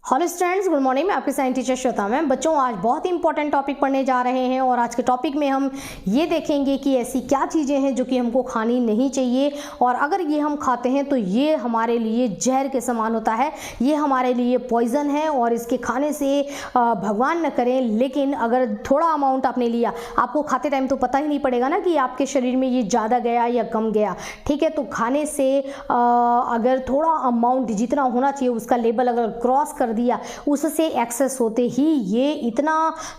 Hello students, good morning. मैं आपकी science teacher Shweta ma'am. बच्चों, आज बहुत ही इंपॉर्टेंट टॉपिक पढ़ने जा रहे हैं और आज के टॉपिक में हम ये देखेंगे कि ऐसी क्या चीज़ें हैं जो कि हमको खानी नहीं चाहिए और अगर ये हम खाते हैं तो ये हमारे लिए जहर के समान होता है, ये हमारे लिए पॉइजन है और इसके खाने से भगवान न करें, लेकिन अगर थोड़ा अमाउंट आपने लिया, आपको खाते टाइम तो पता ही नहीं पड़ेगा ना कि आपके शरीर में ये ज़्यादा गया या कम गया। ठीक है, तो खाने से अगर थोड़ा अमाउंट जितना होना चाहिए उसका लेवल अगर क्रॉस कर दिया, उससे एक्सेस होते ही ये इतना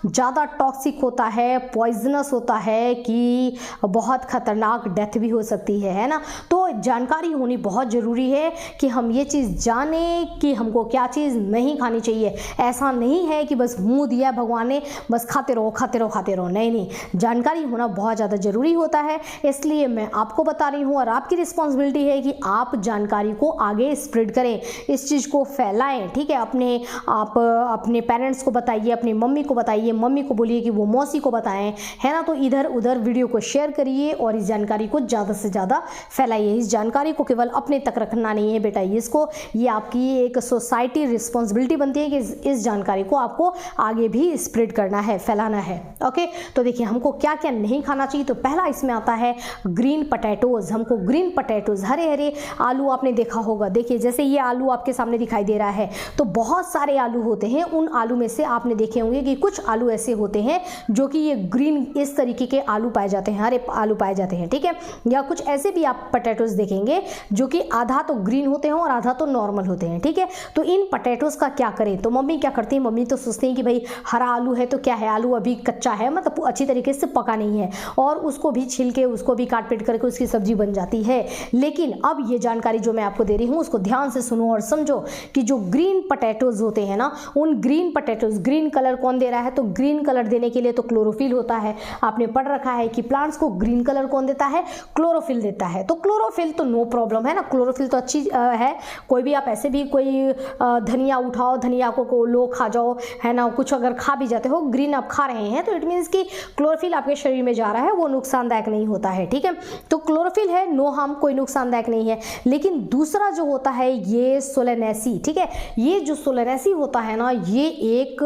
ज़्यादा टॉक्सिक होता है, पॉइजनस होता है कि बहुत खतरनाक डेथ भी हो सकती है ना। तो जानकारी होनी बहुत ज़रूरी है कि हम ये चीज़ जानें कि हमको क्या चीज़ नहीं खानी चाहिए। ऐसा नहीं है कि बस मुंह दिया भगवान ने, बस खाते रहो खाते रहो खाते रहो। नहीं नहीं, जानकारी होना बहुत ज़्यादा ज़रूरी होता है, इसलिए मैं आपको बता रही हूँ और आपकी रिस्पॉन्सिबिलिटी है कि आप जानकारी को आगे स्प्रेड करें, इस चीज़ को फैलाएं। ठीक है, आप अपने पेरेंट्स को बताइए, अपनी मम्मी को बताइए, मम्मी को बोलिए कि वो मौसी को बताएं, है ना। तो इधर उधर वीडियो को शेयर करिए और इस जानकारी को ज़्यादा से ज़्यादा फैलाइए। इस जानकारी को केवल अपने तक रखना नहीं है बेटा, ये आपकी एक सोसाइटी रिस्पॉन्सिबिलिटी बनती है कि इस जानकारी को आपको आगे भी स्प्रेड करना है, फैलाना है। ओके, तो देखिए हमको क्या क्या नहीं खाना चाहिए। तो पहला इसमें आता है ग्रीन पोटैटोज। हमको ग्रीन पोटैटोज, हरे हरे आलू आपने देखा होगा। देखिए जैसे ये आलू आपके सामने दिखाई दे रहा है, तो बहुत सारे आलू होते हैं। उन आलू में से आपने देखे होंगे कि कुछ आलू ऐसे होते हैं जो कि ये ग्रीन इस तरीके के आलू पाए जाते हैं, हरे आलू पाए जाते हैं। ठीक है, या कुछ ऐसे भी आप पोटैटोज देखेंगे जो कि आधा तो ग्रीन होते हैं और आधा तो नॉर्मल होते हैं। ठीक है, तो इन पोटैटोज का क्या करें। तो मम्मी क्या करती है, मम्मी तो सोचती हैं कि भाई हरा आलू है तो क्या है, आलू अभी कच्चा है, मतलब अच्छी तरीके से पका नहीं है, और उसको भी छिल के उसको भी काट पीट करके उसकी सब्जी बन जाती है। लेकिन अब ये जानकारी जो मैं आपको दे रही हूँ उसको ध्यान से सुनो और समझो कि जो ग्रीन पोटैटोज होते हैं ना, उन ग्रीन पोटैटोज, ग्रीन कलर कौन दे रहा है, तो ग्रीन कलर देने के लिए तो क्लोरोफिल होता है। आपने पढ़ रखा है कि प्लांट्स को ग्रीन कलर कौन देता है, क्लोरोफिल देता है। तो क्लोरोफिल तो नो प्रॉब्लम है ना, क्लोरोफिल तो अच्छी है। कोई भी आप ऐसे भी कोई धनिया उठाओ, धनिया को लो खा जाओ, है ना। कुछ अगर खा भी जाते हो, ग्रीन आप खा रहे हैं तो इट मीन्स कि क्लोरोफिल आपके शरीर में जा रहा है, वो नुकसानदायक नहीं होता है। ठीक है, तो क्लोरोफिल है, नो हार्म, कोई नुकसानदायक नहीं है। लेकिन दूसरा जो होता है ये सोलेनेसी। ठीक है, ये जो सोलेनेसी होता है ना, ये एक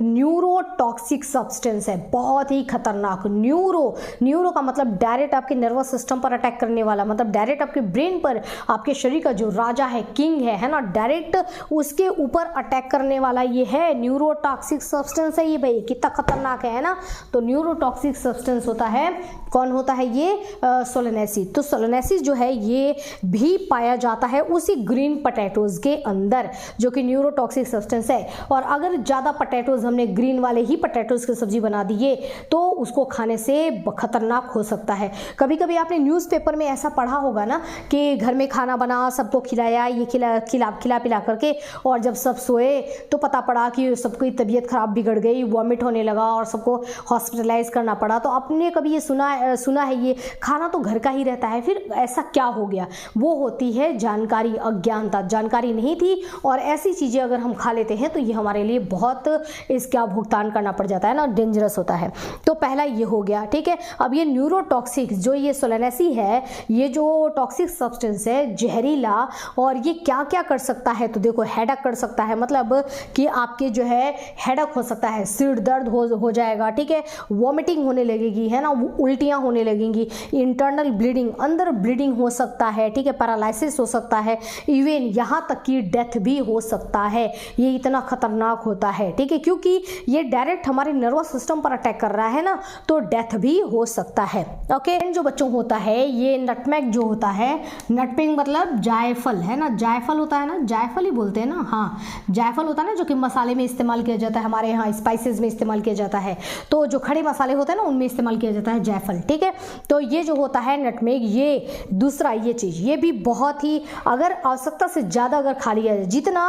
न्यूरोटॉक्सिक सब्सटेंस है, बहुत ही खतरनाक। न्यूरो का मतलब डायरेक्ट आपके नर्वस सिस्टम पर अटैक करने वाला, मतलब डायरेक्ट आपके ब्रेन पर, आपके शरीर का जो राजा है, किंग है ना, डायरेक्ट उसके ऊपर अटैक करने वाला ये है न्यूरोटॉक्सिक सब्सटेंस है। ये भाई कितना खतरनाक है ना। तो न्यूरोटॉक्सिक सब्सटेंस होता है, कौन होता है ये, सोलेनेसी। तो सोलेनेसी जो है ये भी पाया जाता है उसी ग्रीन पोटैटोज के अंदर, जो कि न्यूरोटॉक्सिक सब्सटेंस है। और अगर ज़्यादा पोटैटोज हमने ग्रीन वाले ही पोटैटोज की सब्जी बना दिए तो उसको खाने से खतरनाक हो सकता है। कभी कभी आपने न्यूज़पेपर में ऐसा पढ़ा होगा ना कि घर में खाना बना, सबको खिलाया, ये खिला पिला करके, और जब सब सोए तो पता पड़ा कि सबकी तबीयत खराब बिगड़ गई, वॉमिट होने लगा और सबको हॉस्पिटलाइज करना पड़ा। तो आपने कभी ये सुना है, ये खाना तो घर का ही रहता है, फिर ऐसा क्या हो गया। वो होती है जानकारी, अज्ञानता, जानकारी नहीं थी और ऐसी चीज़ें अगर हम खा लेते हैं तो ये हमारे लिए बहुत इसका भुगतान करना पड़ जाता है ना, डेंजरस होता है। तो पहला ये हो गया। ठीक है, अब ये न्यूरोटॉक्सिक जो ये सोलेनेसी है, ये जो टॉक्सिक सब्सटेंस है, जहरीला, और ये क्या क्या कर सकता है। तो देखो हेडेक कर सकता है, मतलब कि आपके जो है हेडेक हो सकता है, सिर दर्द हो जाएगा। ठीक है, वॉमिटिंग होने लगेगी, है ना, उल्टियाँ होने लगेंगी, इंटरनल ब्लीडिंग, अंदर ब्लीडिंग हो सकता है। ठीक है, पैरालिसिस हो सकता है, इवन यहाँ तक कि डेथ भी हो सकता है। ये इतना खतरनाक होता है। ठीक है, क्योंकि ये डायरेक्ट हमारे नर्वस सिस्टम पर अटैक कर रहा है ना, तो डेथ भी हो सकता है। ओके, जो बच्चों होता है ये नटमेग जो होता है, नटमेग मतलब जायफल, है ना, जायफल होता है ना, जायफल ही बोलते हैं ना, हाँ जायफल होता है ना, जो कि मसाले में इस्तेमाल किया जाता है, हमारे यहाँ स्पाइसेस में इस्तेमाल किया जाता है। तो जो खड़े मसाले होते हैं ना उनमें इस्तेमाल किया जाता है जायफल। ठीक है, तो ये जो होता है नटमेग, ये दूसरा ये चीज़, ये भी बहुत ही, अगर आवश्यकता से ज़्यादा अगर खा लिया जाए, जितना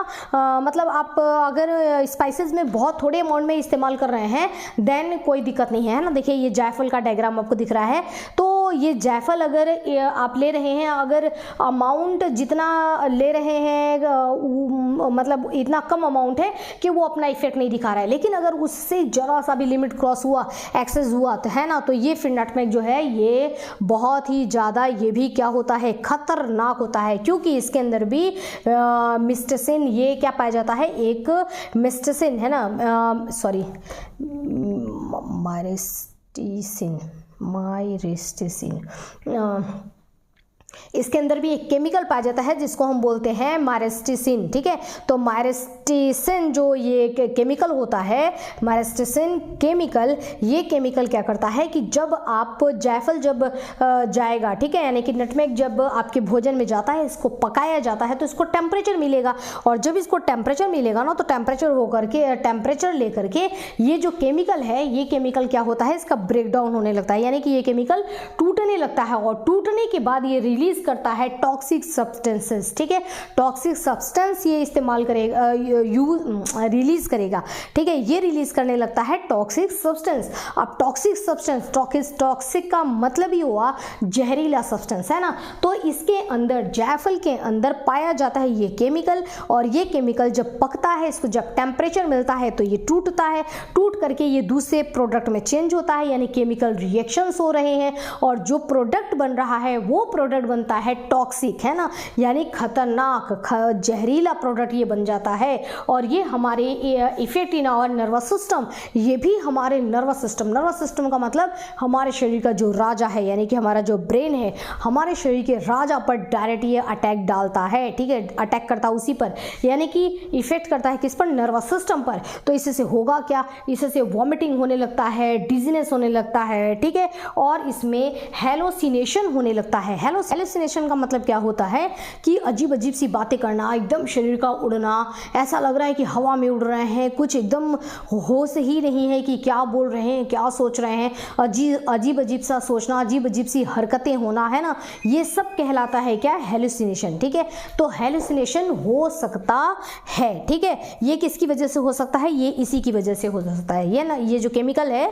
मतलब आप अगर स्पाइसेस में बहुत थोड़े अमाउंट में इस्तेमाल कर रहे हैं देन कोई दिक्कत नहीं है ना। देखिए ये जायफल का डायग्राम आपको दिख रहा है, तो तो ये जायफल अगर आप ले रहे हैं, अगर अमाउंट जितना ले रहे हैं मतलब इतना कम अमाउंट है कि वो अपना इफेक्ट नहीं दिखा रहा है, लेकिन अगर उससे जरा सा भी लिमिट क्रॉस हुआ, एक्सेस हुआ तो है ना, तो ये फिर नटमेग जो है ये बहुत ही ज़्यादा, ये भी क्या होता है, खतरनाक होता है, क्योंकि इसके अंदर भी मिस्टसिन ये क्या पाया जाता है, एक मिस्टसिन है ना, सॉरी मायरिस्टिसिन, इसके अंदर भी एक केमिकल पाया जाता है जिसको हम बोलते हैं मायरिस्टिसिन। ठीक है, तो मायरिस्टिसिन जो ये केमिकल होता है, मायरिस्टिसिन केमिकल, ये केमिकल क्या करता है कि जब आप जायफल जब जाएगा, ठीक है, यानी कि नटमेग जब आपके भोजन में जाता है, इसको पकाया जाता है तो इसको टेम्परेचर मिलेगा, और जब इसको टेम्परेचर मिलेगा ना, तो टेम्परेचर लेकर के ये जो केमिकल है, ये केमिकल क्या होता है, इसका ब्रेक डाउन होने लगता है, यानी कि ये केमिकल टूटने लगता है, और टूटने के बाद ये रिलीज करता है टॉक्सिक सब्सटेंसेस। ठीक है, टॉक्सिक सब्सटेंस ये इस्तेमाल करेगा, रिलीज करेगा। ठीक है, ये रिलीज करने लगता है टॉक्सिक सब्सटेंस। अब टॉक्सिक सब्सटेंस, टॉक्सिक का मतलब ही हुआ जहरीला सब्सटेंस, है ना, तो इसके अंदर, जायफल के अंदर पाया जाता है ये केमिकल, और ये केमिकल जब पकता है, इसको जब टेम्परेचर मिलता है तो ये टूटता है, टूट करके ये दूसरे प्रोडक्ट में चेंज होता है, यानी केमिकल रिएक्शंस हो रहे हैं, और जो प्रोडक्ट बन रहा है वो प्रोडक्ट बनता है टॉक्सिक, है ना, यानी खतरनाक जहरीला प्रोडक्ट ये बन जाता है, और ये हमारे effect in our nervous system, ये भी हमारे नर्वस सिस्टम का मतलब हमारे शरीर का जो राजा है, यानी कि हमारा जो ब्रेन है, हमारे शरीर के राजा पर डायरेक्ट ये अटैक डालता है। ठीक है, अटैक करता है उसी पर, यानी कि इफेक्ट करता है किस पर, नर्वस सिस्टम पर। तो इससे होगा क्या, इससे वॉमिटिंग होने लगता है, डिजीनेस होने लगता है, ठीक है, और इसमें हेलोसिनेशन होने लगता है। हेलोसिनेशन का मतलब क्या होता है कि अजीब अजीब सी बातें करना, एकदम शरीर का उड़ना, ऐसा लग रहा है कि हवा में उड़ रहे हैं, कुछ एकदम होश ही नहीं है कि क्या बोल रहे हैं, क्या सोच रहे हैं, अजीब अजीब सा सोचना, अजीब अजीब सी हरकतें होना, है ना, ये सब कहलाता है क्या, हेलुसिनेशन। ठीक है, तो हेलुसिनेशन हो सकता है। ठीक है, ये किसकी वजह से हो सकता है, ये इसी की वजह से हो सकता है, ये ना, ये जो केमिकल है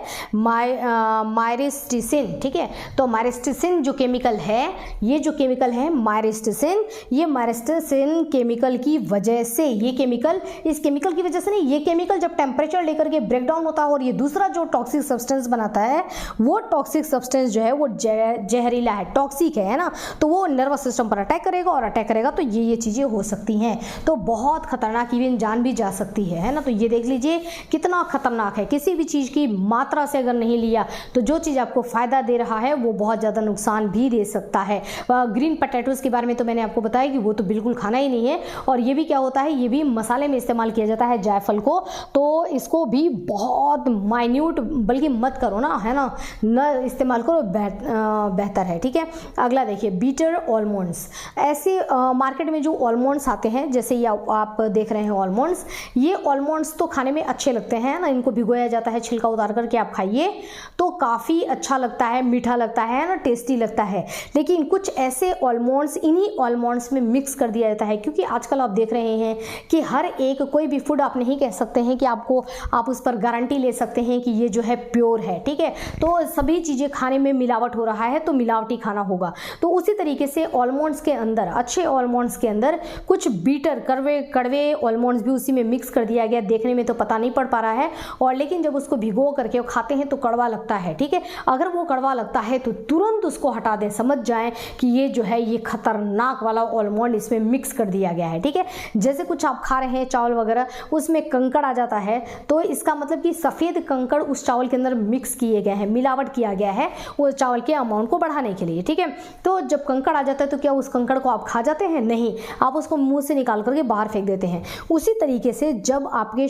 मायरिस्टिसिन। ठीक है, तो मायरिस्टिसिन जो केमिकल है, ये जो केमिकल है मायरिस्टिसिन, ये मायरिस्टिसिन केमिकल की वजह से, ये केमिकल, इस केमिकल की वजह से नहीं, ये केमिकल जब टेम्परेचर लेकर के ब्रेक डाउन होता है और ये दूसरा जो टॉक्सिक सब्सटेंस बनाता है, वो टॉक्सिक सब्सटेंस जो है वो जहरीला है, टॉक्सिक है ना, तो वो नर्वस सिस्टम पर अटैक करेगा, और अटैक करेगा तो ये चीज़ें हो सकती हैं, तो बहुत खतरनाक, इवन जान भी जा सकती है ना। तो ये देख लीजिए कितना खतरनाक है, किसी भी चीज़ की मात्रा से अगर नहीं लिया तो जो चीज़ आपको फ़ायदा दे रहा है वो बहुत ज़्यादा नुकसान भी दे सकता है। ग्रीन पोटैटोज़ के बारे में तो मैंने आपको बताया कि वो तो बिल्कुल खाना ही नहीं है, और ये भी क्या होता है, ये भी मसाले में इस्तेमाल किया जाता है जायफल को, तो इसको भी बहुत माइन्यूट, बल्कि मत करो ना, है ना, न इस्तेमाल करो, बेहतर है। ठीक है, अगला देखिए, बीटर ऑलमंड्स। ऐसे मार्केट में जो ऑलमंड्स आते हैं, जैसे ये आप देख रहे हैं ऑलमंड्स, ये ऑलमंड्स तो खाने में अच्छे लगते हैं ना, इनको भिगोया जाता है, छिलका उतार करके आप खाइए तो काफ़ी अच्छा लगता है, मीठा लगता है ना, टेस्टी लगता है। लेकिन कुछ ऐसे ऑलमंड्स, इन्हीं ऑलमंड्स में मिक्स कर दिया जाता है, क्योंकि आजकल आप देख रहे हैं कि हर एक, कोई भी फूड आप नहीं कह सकते हैं कि आप उस पर गारंटी ले सकते हैं कि ये जो है प्योर है। ठीक है, तो सभी चीज़ें खाने में मिलावट हो रहा है तो मिलावटी खाना होगा, तो उसी तरीके से ऑलमंड्स के अंदर, अच्छे ऑलमंड्स के अंदर कुछ बीटर, कड़वे ऑलमंड्स भी उसी में मिक्स कर दिया गया। देखने में तो पता नहीं पड़ पा रहा है, और लेकिन जब उसको भिगो करके खाते हैं तो कड़वा लगता है। ठीक है, अगर वो कड़वा लगता है तो तुरंत उसको हटा दें, समझ जाएं कि ये जो है ये खतरनाक वाला ऑलमंड इसमें मिक्स कर दिया गया है। ठीक है, जैसे कुछ आप खा रहे हैं चावल वगैरह, उसमें कंकड़ आ जाता है, तो इसका मतलब कि सफ़ेद कंकड़ उस चावल के अंदर मिक्स किए गए हैं, मिलावट किया गया है वो चावल के अमाउंट को बढ़ाने के लिए। ठीक है, तो जब कंकड़ आ जाता है तो क्या उस कंकड़ को आप खा जाते हैं? नहीं, आप उसको मुंह से निकाल करके बाहर फेंक देते हैं। उसी तरीके से जब आपके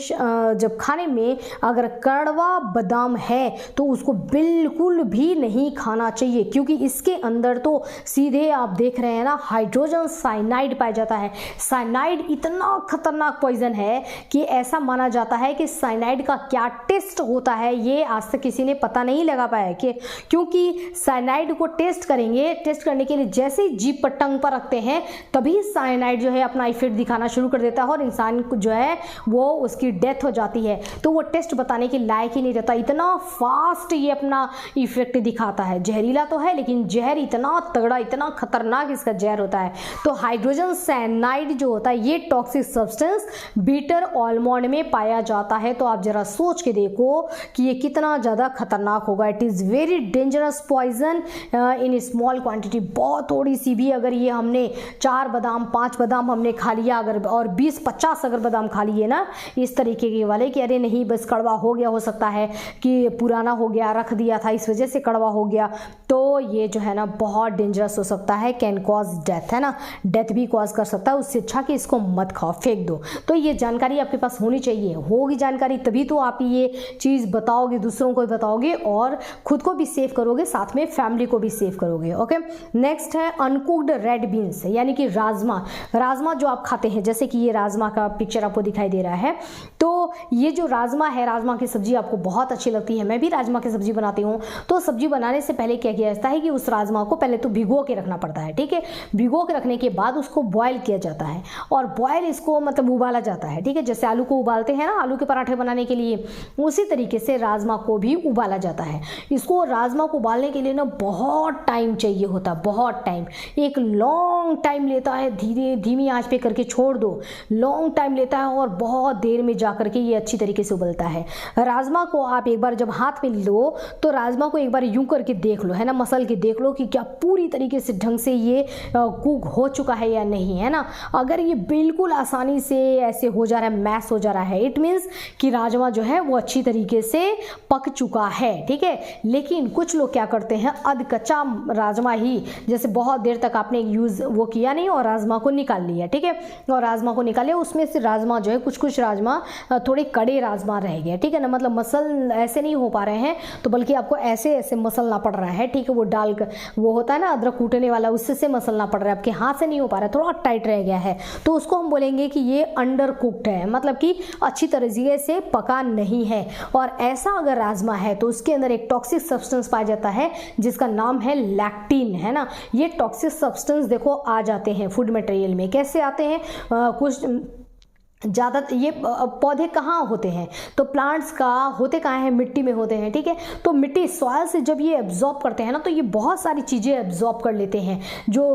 जब खाने में अगर कड़वा बादाम है तो उसको बिल्कुल भी नहीं खाना चाहिए, क्योंकि इसके अंदर तो सीधे आप देख रहे हैं ना हाइड्रोजन साइनाइड पाया जाता है। साइनाइड इतना खतरनाक पॉइजन है कि ऐसा माना जाता है कि साइनाइड का क्या टेस्ट होता है ये आज तक किसी ने पता नहीं लगा पाया कि, क्योंकि साइनाइड को टेस्ट करेंगे, टेस्ट करने के लिए जैसे ही जीभ पर टंग पर रखते हैं तभी साइनाइड जो है अपना इफेक्ट दिखाना शुरू कर देता है और इंसान को जो है वो उसकी डेथ हो जाती है। तो वो टेस्ट बताने के लायक ही नहीं रहता, इतना फास्ट ये अपना इफेक्ट दिखाता है। जहरीला तो है लेकिन जहर इतना तगड़ा, इतना खतरनाक इसका जहर होता है। तो हाइड्रोजन साइनाइड जो होता है ये टॉक्सिक सब्सटेंस बीटर आलमंड में पाया जाता है। तो आप जरा सोच के देखो कि ये कितना ज़्यादा खतरनाक होगा। It is very dangerous poison in small quantity. बहुत थोड़ी सी भी अगर ये हमने 4 बादाम 5 बादाम हमने खा लिया अगर, और 20-50 अगर बादाम खा लिए ना इस तरीके के वाले कि अरे नहीं बस कड़वा हो गया, हो सकता है कि पुराना हो गया, रख दिया था इस वजह से कड़वा हो गया, तो ये जो है ना बहुत डेंजरस हो सकता है, कैन कॉज डेथ, है ना, डेथ भी कॉज कर सकता है। उससे अच्छा कि इसको मत खाओ, फेंक दो। तो ये जानकारी आपके पास होनी चाहिए, होगी जानकारी तभी तो आप ये चीज़ बताओगे, दूसरों को भी बताओगे और खुद को भी सेव करोगे, साथ में फैमिली को भी सेव करोगे। ओके, नेक्स्ट है अनकुक्ड रेड बीन्स यानी कि राजमा। राजमा जो आप खाते हैं, जैसे कि ये राजमा का पिक्चर आपको दिखाई दे रहा है, तो ये जो राजमा है, राजमा की सब्जी आपको बहुत अच्छी लगती है, मैं भी राजमा की सब्जी बनाती हूँ। तो सब्जी बनाने से पहले क्या किया जाता है कि उस राजमा को पहले तो भिगो के रखना पड़ता है, ठीक है। भिगो के रखने के बाद उसको बॉयल किया जाता है और बॉयल इसको मतलब उबाला जाता है, ठीक है। जैसे आलू को उबालते हैं ना आलू के पराठे बनाने के लिए, उसी तरीके से राजमा को भी उबाला जाता है। इसको राजमा को उबालने के लिए ना बहुत टाइम चाहिए होता है, बहुत टाइम, एक लॉन्ग टाइम लेता है। धीमी आंच पे करके छोड़ दो, लॉन्ग टाइम लेता है और बहुत देर में जा करके ये अच्छी तरीके से उबलता है। राजमा को आप एक बार जब हाथ में लो तो राजमा को एक बार यूं करके देख लो, है ना, मसल के देख लो कि क्या पूरी तरीके से ढंग से ये कुक हो चुका है या नहीं, है ना। अगर ये बिल्कुल आसानी से ऐसे हो जा रहा है, मैश हो जा रहा है, इट मीन्स कि राजमा जो है वो अच्छी तरीके से पक चुका है, ठीक है। लेकिन कुछ लोग क्या करते हैं, अध कच्चा राजमा ही, जैसे बहुत देर तक आपने यूज़ वो किया नहीं और राजमा को निकाल लिया, ठीक है, और राजमा को निकाले उसमें से राजमा जो है कुछ राजमा थोड़े कड़े राजमा रह गए, ठीक है ना, मतलब मसल ऐसे नहीं हो पा रहे हैं, तो बल्कि आपको ऐसे ऐसे मसलना पड़ रहा है, ठीक है। वो डाल कर वो होता है ना अदरक कूटने वाला, उससे से मसलना पड़ रहा है, आपके हाथ से नहीं हो पा रहा है, थोड़ा टाइट रह गया है, तो उसको हम बोलेंगे कि ये अंडर कुक्ड है, मतलब कि अच्छी तरीके से पका नहीं है। और ऐसा अगर राजमा है तो उसके अंदर एक टॉक्सिक सब्सटेंस पाया जाता है जिसका नाम है लैक्टिन, है ना। ये टॉक्सिक सब्सटेंस देखो आ जाते हैं फूड मटेरियल में, कैसे आते हैं, कुछ ज़्यादा ये पौधे कहाँ होते हैं, तो प्लांट्स का होते कहाँ हैं, मिट्टी में होते हैं, ठीक है। तो मिट्टी सॉइल से जब ये एब्जॉर्ब करते हैं ना तो ये बहुत सारी चीज़ें एब्जॉर्ब कर लेते हैं, जो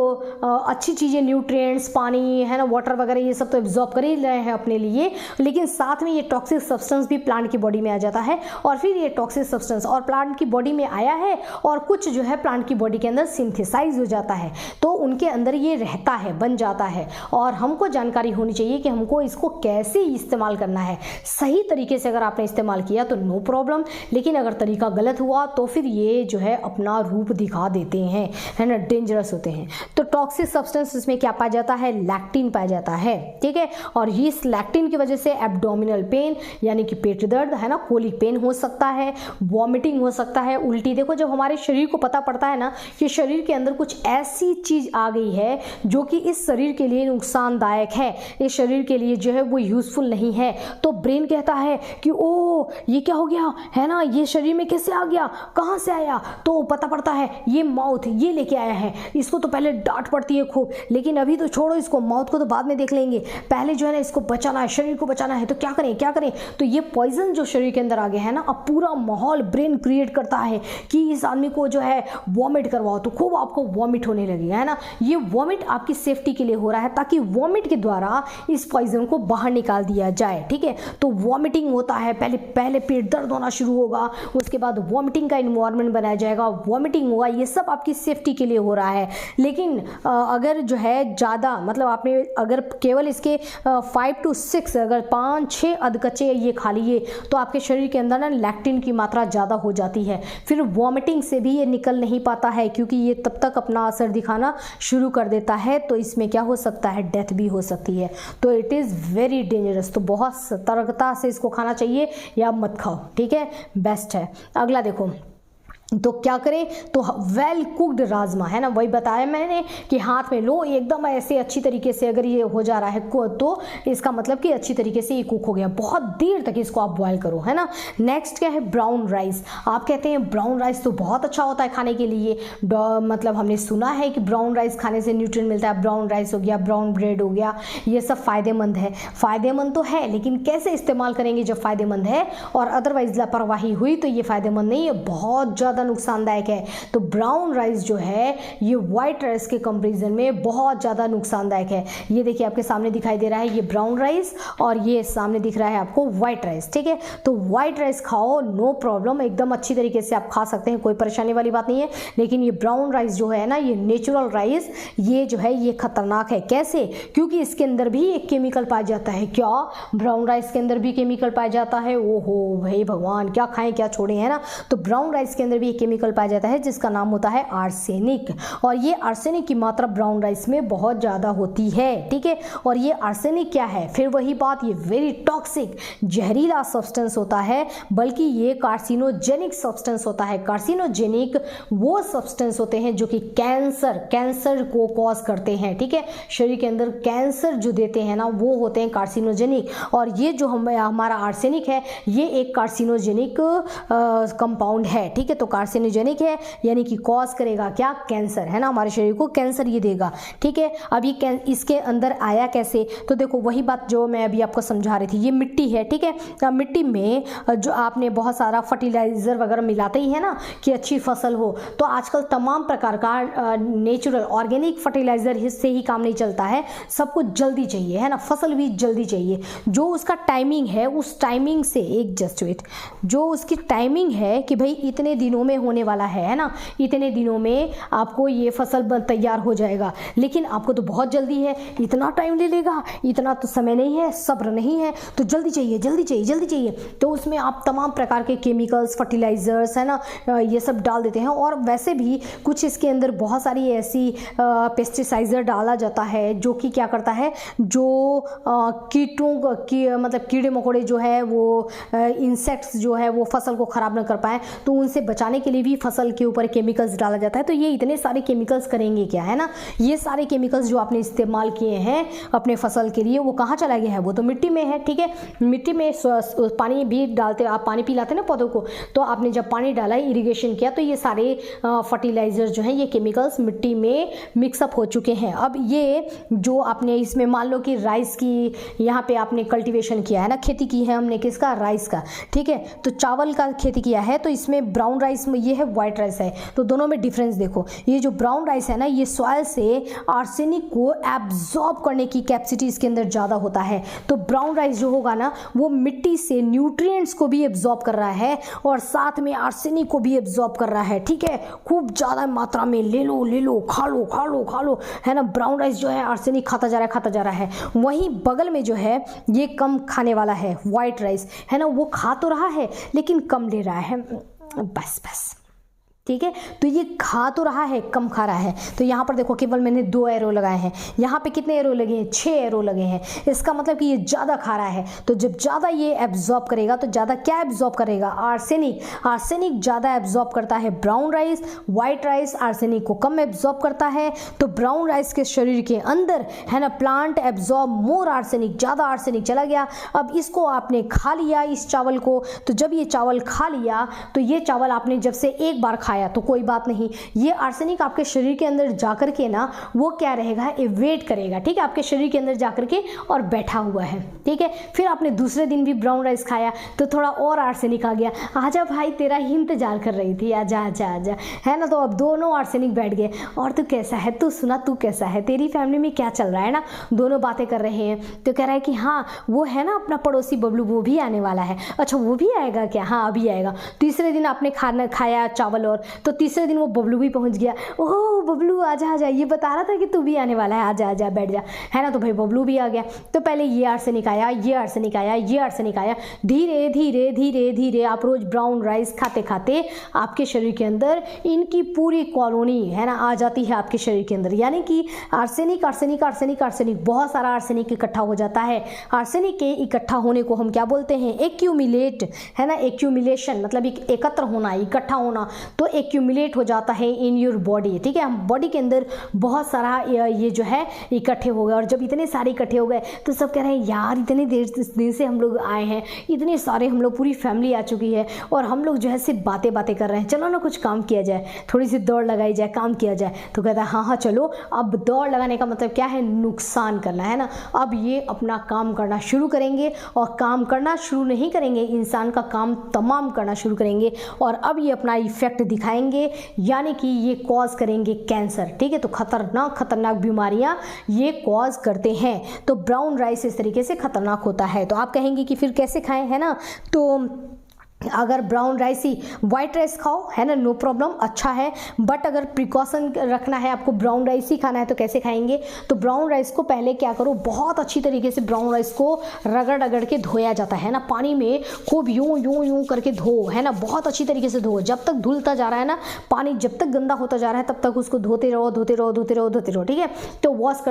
अच्छी चीज़ें, न्यूट्रिएंट्स, पानी, है ना, वाटर वगैरह, ये सब तो एब्जॉर्ब कर ही रहे हैं अपने लिए, लेकिन साथ में ये टॉक्सिक सब्सटेंस भी प्लांट की बॉडी में आ जाता है। और फिर ये टॉक्सिक सब्सटेंस और प्लांट की बॉडी में आया है और कुछ जो है प्लांट की बॉडी के अंदर सिंथेसाइज हो जाता है, तो उनके अंदर ये रहता है, बन जाता है। और हमको जानकारी होनी चाहिए कि हमको इसको कैसे इस्तेमाल करना है। सही तरीके से अगर आपने इस्तेमाल किया तो नो प्रॉब्लम, लेकिन अगर तरीका गलत हुआ तो फिर ये जो है अपना रूप दिखा देते हैं, है ना, डेंजरस होते हैं। तो टॉक्सिक सब्सटेंस में क्या पाया जाता है, लैक्टिन पाया जाता है, ठीक है। और इस लैक्टिन की वजह से एब्डोमिनल पेन यानी कि पेट दर्द, है ना, कोलिक पेन हो सकता है, वॉमिटिंग हो सकता है, उल्टी। देखो जब हमारे शरीर को पता पड़ता है ना कि शरीर के अंदर कुछ ऐसी चीज आ गई है जो कि इस शरीर के लिए नुकसानदायक है, इस शरीर के लिए जो है वो यूजफुल नहीं है, तो ब्रेन कहता है कि ओ ये क्या हो गया, है ना, ये शरीर में कैसे आ गया, कहाँ से आया। तो पता पड़ता है ये माउथ ये लेके आया है, इसको तो पहले डांट पड़ती है खूब, लेकिन अभी तो छोड़ो इसको, माउथ को तो बाद में देख लेंगे, पहले जो है ना इसको बचाना है, शरीर को बचाना है, तो क्या करें क्या करें। तो ये पॉइजन जो शरीर के अंदर आ गया है ना, अब पूरा माहौल ब्रेन क्रिएट करता है कि इस आदमी को जो है वॉमिट करवाओ, तो खूब आपको वॉमिट होने लगेगा, है ना। ये वॉमिट आपकी सेफ्टी के लिए हो रहा है ताकि वॉमिट के द्वारा इस पॉइजन को बाहर निकाल दिया जाए, ठीक है। तो वॉमिटिंग होता है, पहले पेट दर्द होना शुरू होगा, उसके बाद वॉमिटिंग का इन्वायरमेंट बनाया जाएगा, वॉमिटिंग होगा, ये सब आपकी सेफ्टी के लिए हो रहा है। लेकिन अगर जो है ज़्यादा, मतलब आपने अगर केवल इसके 5 to 6 अगर 5-6 अधकच्चे ये खा लिए तो आपके शरीर के अंदर ना लैक्टिन की मात्रा ज़्यादा हो जाती है, फिर वॉमिटिंग से भी ये निकल नहीं पाता है क्योंकि ये तब तक अपना असर दिखाना शुरू कर देता है, तो इसमें क्या हो सकता है, डेथ भी हो सकती है। तो इट इज़ वेरी डेंजरस, तो बहुत सतर्कता से इसको खाना चाहिए या मत खाओ, ठीक है, बेस्ट है। अगला देखो, तो क्या करें, तो वेल कुक्ड राजमा, है ना, वही बताया मैंने कि हाथ में लो एकदम ऐसे अच्छी तरीके से, अगर ये हो जा रहा है तो इसका मतलब कि अच्छी तरीके से ये कुक हो गया। बहुत देर तक इसको आप बॉयल करो, है ना। नेक्स्ट क्या है, ब्राउन राइस। आप कहते हैं ब्राउन राइस तो बहुत अच्छा होता है खाने के लिए, मतलब हमने सुना है कि ब्राउन राइस खाने से न्यूट्रिएंट मिलता है। ब्राउन राइस हो गया, ब्राउन ब्रेड हो गया, ये सब फायदेमंद है। फायदेमंद तो है, लेकिन कैसे इस्तेमाल करेंगे जब फायदेमंद है और अदरवाइज लापरवाही हुई तो ये फायदेमंद नहीं है, बहुत ज़्यादा नुकसानदायक है। तो ब्राउन राइस जो है ये व्हाइट राइस के कंपैरिजन में बहुत ज़्यादा नुकसानदायक है। ये देखिए आपके सामने दिखाई दे रहा है ये ब्राउन राइस और ये सामने दिख रहा है आपको व्हाइट राइस, ठीक है। तो व्हाइट राइस खाओ, नो प्रॉब्लम, एकदम अच्छी तरीके से आप खा सकते हैं, कोई परेशानी वाली बात नहीं है। लेकिन ये ब्राउन राइस जो है ना, ये नेचुरल राइस, ये जो है ये खतरनाक है। कैसे? क्योंकि इसके अंदर भी एक केमिकल पाया जाता है। क्या? ब्राउन राइस के अंदर भी केमिकल पाया जाता है? ओहो भाई भगवान, क्या खाएं क्या छोड़ें, है ना। तो ब्राउन राइस के अंदर भी केमिकल पाया जाता है जिसका नाम होता है आर्सेनिक, और ये आर्सेनिक की मात्रा ब्राउन राइस में बहुत ज़्यादा होती है, ठीक है। और ये आर्सेनिक क्या है? फिर वही बात, ये वेरी टॉक्सिक, जहरीला सब्सटेंस होता है, बल्कि ये कार्सिनोजेनिक सब्सटेंस होता है। कार्सिनोजेनिक वो सब्सटेंस होते हैं जो कि कैंसर को कॉज करते हैं, ठीक है। शरीर के अंदर कैंसर जो देते हैं ना, वो होते हैं कार्सिनोजेनिक। और ये जो हमारा आर्सेनिक है, ये एक कार्सिनोजेनिक कंपाउंड है, ठीक है। तो कार्सिनोजेनिक है यानी कि कॉज करेगा क्या? कैंसर, है ना, हमारे शरीर को कैंसर ये देगा, ठीक है। अब ये इसके अंदर आया कैसे? तो देखो वही बात जो मैं अभी आपको समझा रही थी, ये मिट्टी है, ठीक है। मिट्टी में जो आपने बहुत सारा फर्टिलाइजर वगैरह मिलाते ही है ना कि अच्छी फसल हो, तो आजकल तमाम प्रकार का नेचुरल ऑर्गेनिक फर्टिलाइजर से ही काम नहीं चलता है, सब कुछ जल्दी चाहिए, है ना, फसल भी जल्दी चाहिए। जो उसका टाइमिंग है, उस टाइमिंग से एक जस्ट वेट, जो उसकी टाइमिंग है कि भाई इतने दिनों में होने वाला है ना, इतने दिनों में आपको ये फसल तैयार हो जाएगा, लेकिन आपको तो बहुत जल्दी है, इतना टाइम ले लेगा, इतना तो समय नहीं है, सब्र नहीं है, तो जल्दी चाहिए जल्दी चाहिए जल्दी चाहिए। तो उसमें आप तमाम प्रकार के केमिकल्स, फर्टिलाइजर्स, है ना, ये सब डाल देते हैं। और वैसे भी कुछ इसके अंदर बहुत सारी ऐसी पेस्टिसाइडर डाला जाता है जो कि क्या करता है, जो कीटों की मतलब कीड़े मकोड़े जो है वो इंसेक्ट्स जो है वो फसल को ख़राब न कर पाए, तो उनसे बचाने के लिए भी फसल के ऊपर केमिकल्स डाला जाता है। तो ये इतने सारे केमिकल्स करेंगे क्या, है ना। ये सारे केमिकल्स जो आपने इस्तेमाल किए हैं अपने फसल के लिए, वो कहाँ चला गया है? वो तो मिट्टी में है, ठीक है। मिट्टी में पानी भी डालते, आप पानी पिलाते ना पौधों को, तो आपने जब पानी डाला, इरिगेशन किया, तो ये सारे फर्टिलाइजर जो हैं, ये केमिकल्स मिट्टी में मिक्सअप हो चुके हैं। अब ये जो आपने इसमें मान लो कि राइस की यहाँ पे आपने कल्टीवेशन किया है ना, खेती की है हमने किसका? राइस का, ठीक है। तो चावल का खेती किया है, तो इसमें ब्राउन राइस में ये है, व्हाइट राइस है, तो दोनों में डिफरेंस देखो। ये जो ब्राउन राइस है ना, ये सॉइल से आर्सेनिक को एब्जॉर्ब करने की कैपेसिटी इसके अंदर ज़्यादा होता है। तो ब्राउन राइस जो होगा ना, वो मिट्टी से न्यूट्रिएंट्स को भी एब्जॉर्ब कर रहा है और साथ में आर्सेनिक को भी एब्जॉर्ब कर रहा है, ठीक है। खूब ज़्यादा मात्रा में ले लो, खा लो, है ना। ब्राउन राइस जो है आर्सेनिक खाता जा रहा है। वहीं बगल में जो है ये कम खाने वाला है, व्हाइट राइस, है ना, वो खा तो रहा है लेकिन कम ले रहा है, बस ठीक है। तो ये खा तो रहा है, कम खा रहा है। तो यहाँ पर देखो केवल मैंने 2 एरो लगाए हैं, यहाँ पे कितने एरो लगे हैं? 6 एरो लगे हैं। इसका मतलब कि ये ज़्यादा खा रहा है। तो जब ज़्यादा ये एब्जॉर्ब करेगा, तो ज़्यादा क्या एब्जॉर्ब करेगा? आर्सेनिक ज़्यादा एब्जॉर्ब करता है brown rice, white rice arsenic को कम एब्जॉर्ब करता है। तो ब्राउन राइस के शरीर के अंदर, है ना, प्लांट एब्जॉर्ब मोर आर्सेनिक, ज़्यादा आर्सेनिक चला गया। अब इसको आपने खा लिया, इस चावल को। तो जब ये चावल खा लिया, तो ये चावल आपने जब से एक बार खाया तो कोई बात नहीं, ये आर्सेनिक आपके शरीर के अंदर जाकर के ना, वो क्या रहेगा? वेट करेगा, ठीक है, आपके शरीर के अंदर जाकर के और बैठा हुआ है, ठीक है। फिर आपने दूसरे दिन भी ब्राउन राइस खाया, तो थोड़ा और आर्सेनिक आ गया। आजा भाई, तेरा ही इंतजार कर रही थी, आजा, है ना। तो अब दोनों आर्सेनिक बैठ गए। और तू कैसा है? तू सुना, तू कैसा है? तेरी फैमिली में क्या चल रहा है ना? दोनों बातें कर रहे हैं। तो कह रहा है कि हाँ, वो है ना अपना पड़ोसी बबलू, वो भी आने वाला है। अच्छा, वो भी आएगा क्या? हाँ, अभी आएगा। तीसरे दिन आपने खाया चावल, और तो तीसरे दिन वो बबलू भी पहुंच गया। ओह बबलू, आजा, ये बता रहा था कि तू भी आने वाला है, आजा बैठ जा, है ना। तो भाई बबलू भी आ गया। तो पहले ये आर्सेनिक आया, ये आर्सेनिक आया। धीरे आप रोज ब्राउन राइस खाते आपके शरीर के अंदर इनकी पूरी कॉलोनी, है ना, आ जाती है आपके शरीर के अंदर। यानी कि आर्सेनिक बहुत सारा आर्सेनिक इकट्ठा हो जाता है। आर्सेनिक के इकट्ठा होने को हम क्या बोलते हैं? एक्यूमुलेट, है ना। एक्यूमुलेशन मतलब एकत्र होना, इकट्ठा होना। तो एक्यूमुलेट हो जाता है इन योर बॉडी, ठीक है। हम बॉडी के अंदर बहुत सारा ये जो है इकट्ठे हो गए, और जब इतने सारे इकट्ठे हो गए तो सब कह रहे हैं यार इतने दिन से हम लोग आए हैं, इतने सारे हम लोग पूरी फैमिली आ चुकी है और हम लोग जो है सिर्फ बातें कर रहे हैं, चलो ना कुछ काम किया जाए, थोड़ी सी दौड़ लगाई जाए, काम किया जाए। तो कहता है हाँ चलो। अब दौड़ लगाने का मतलब क्या है, नुकसान करना है ना। अब ये अपना काम करना शुरू करेंगे, और काम करना शुरू नहीं करेंगे, इंसान का काम तमाम करना शुरू करेंगे, और अब ये अपना इफेक्ट दिखाएंगे, यानी कि ये कॉज करेंगे कैंसर, ठीक है। तो खतरनाक बीमारियां ये कॉज करते हैं। तो ब्राउन राइस इस तरीके से खतरनाक होता है। तो आप कहेंगे कि फिर कैसे खाएं, है ना। तो अगर ब्राउन राइस ही, वाइट राइस खाओ, है ना, नो प्रॉब्लम, अच्छा है। बट अगर प्रिकॉशन रखना है, आपको ब्राउन राइस ही खाना है, तो कैसे खाएंगे। तो ब्राउन राइस को पहले क्या करो, बहुत अच्छी तरीके से ब्राउन राइस को रगड़ के धोया जाता है ना, पानी में खूब यूं करके धो, है ना, बहुत अच्छी तरीके से धो। जब तक धुलता जा रहा है ना पानी, जब तक गंदा होता जा रहा है तब तक उसको धोते रहो, ठीक है। तो वॉश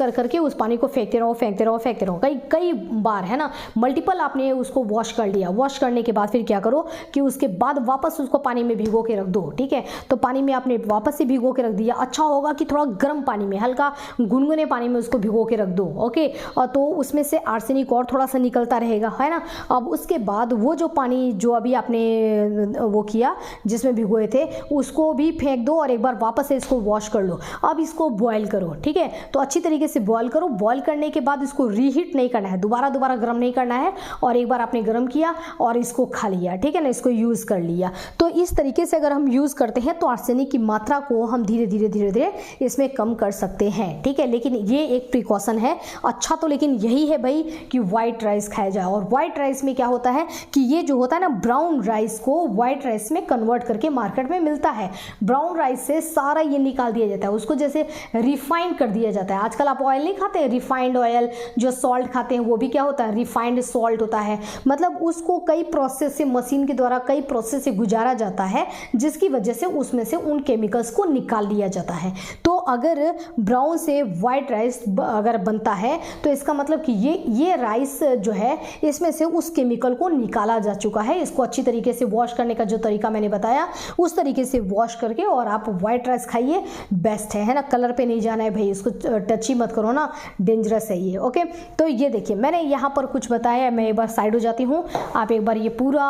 करके उस पानी को फेंकते रहो कई बार, है ना, मल्टीपल आपने उसको वॉश कर लिया। वॉश करने के बाद फिर क्या करो कि उसके बाद वापस उसको पानी में भिगो के रख दो, ठीक है। तो पानी में आपने वापस से भिगो के रख दिया, अच्छा होगा कि थोड़ा गर्म पानी में, हल्का गुनगुने पानी में उसको भिगो के रख दो, ओके। और तो उसमें से आर्सेनिक और थोड़ा सा निकलता रहेगा, है ना। अब उसके बाद वो जो पानी जो अभी आपने वो किया जिसमें भिगोए थे, उसको भी फेंक दो और एक बार वापस से इसको वॉश कर लो। अब इसको बॉयल करो, ठीक है। तो अच्छी तरीके से बॉयल करो। बॉयल करने के बाद इसको रीहीट नहीं करना है, दोबारा गर्म नहीं करना है। और एक बार आपने गर्म किया और इसको खा लिया, ठीक है ना, इसको यूज कर लिया। तो इस तरीके से अगर हम यूज करते हैं तो आर्सेनिक की मात्रा को हम धीरे धीरे इसमें कम कर सकते हैं, ठीक है। लेकिन ये एक प्रिकॉशन है। अच्छा तो लेकिन यही है भाई कि व्हाइट राइस खाया जाए। और व्हाइट राइस में क्या होता है कि ये जो होता है ना, ब्राउन राइस को व्हाइट राइस में कन्वर्ट करके मार्केट में मिलता है। ब्राउन राइस से सारा ये निकाल दिया जाता है, उसको जैसे रिफाइंड कर दिया जाता है। आजकल आप ऑयल नहीं खाते, रिफाइंड ऑयल, जो सॉल्ट खाते हैं वो भी क्या होता है, रिफाइंड सॉल्ट होता है। मतलब उसको कई प्रोसेस से, मशीन के द्वारा कई प्रोसेस से गुजारा जाता है, जिसकी वजह से उसमें से उन केमिकल्स को निकाल लिया जाता है। तो अगर ब्राउन से व्हाइट राइस अगर बनता है तो इसका मतलब कि ये राइस जो है इसमें से उस केमिकल को निकाला जा चुका है। इसको अच्छी तरीके से वॉश करने का जो तरीका मैंने बताया, उस तरीके से वॉश करके और आप व्हाइट राइस खाइए, बेस्ट है ना। कलर पे नहीं जाना है भाई, इसको टच ही मत करो ना, डेंजरस है ये, ओके। तो ये देखिए मैंने यहाँ पर कुछ बताया, मैं एक बार साइड हो जाती हूँ, आप एक बार ये पूरा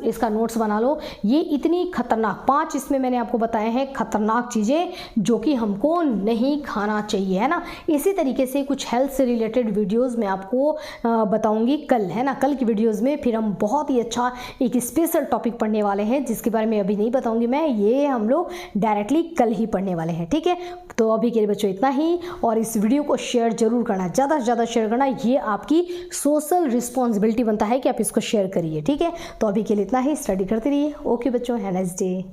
इसका नोट्स बना लो। ये इतनी खतरनाक 5 इसमें मैंने आपको बताए हैं खतरनाक चीज़ें जो कि हमको नहीं खाना चाहिए, है ना। इसी तरीके से कुछ हेल्थ से रिलेटेड वीडियोस मैं आपको बताऊंगी कल, है ना। कल की वीडियोस में फिर हम बहुत ही अच्छा एक स्पेशल टॉपिक पढ़ने वाले हैं, जिसके बारे में अभी नहीं बताऊंगी मैं, ये हम लोग डायरेक्टली कल ही पढ़ने वाले हैं, ठीक है। तो अभी के लिए बच्चों इतना ही, और इस वीडियो को शेयर जरूर करना, ज़्यादा से ज़्यादा शेयर करना, ये आपकी सोशल रिस्पॉन्सिबिलिटी बनता है कि आप इसको शेयर करिए, ठीक है। तो अभी के लिए इतना ही, स्टडी करते रहिए। ओके बच्चों, हैव अ नाइस डे।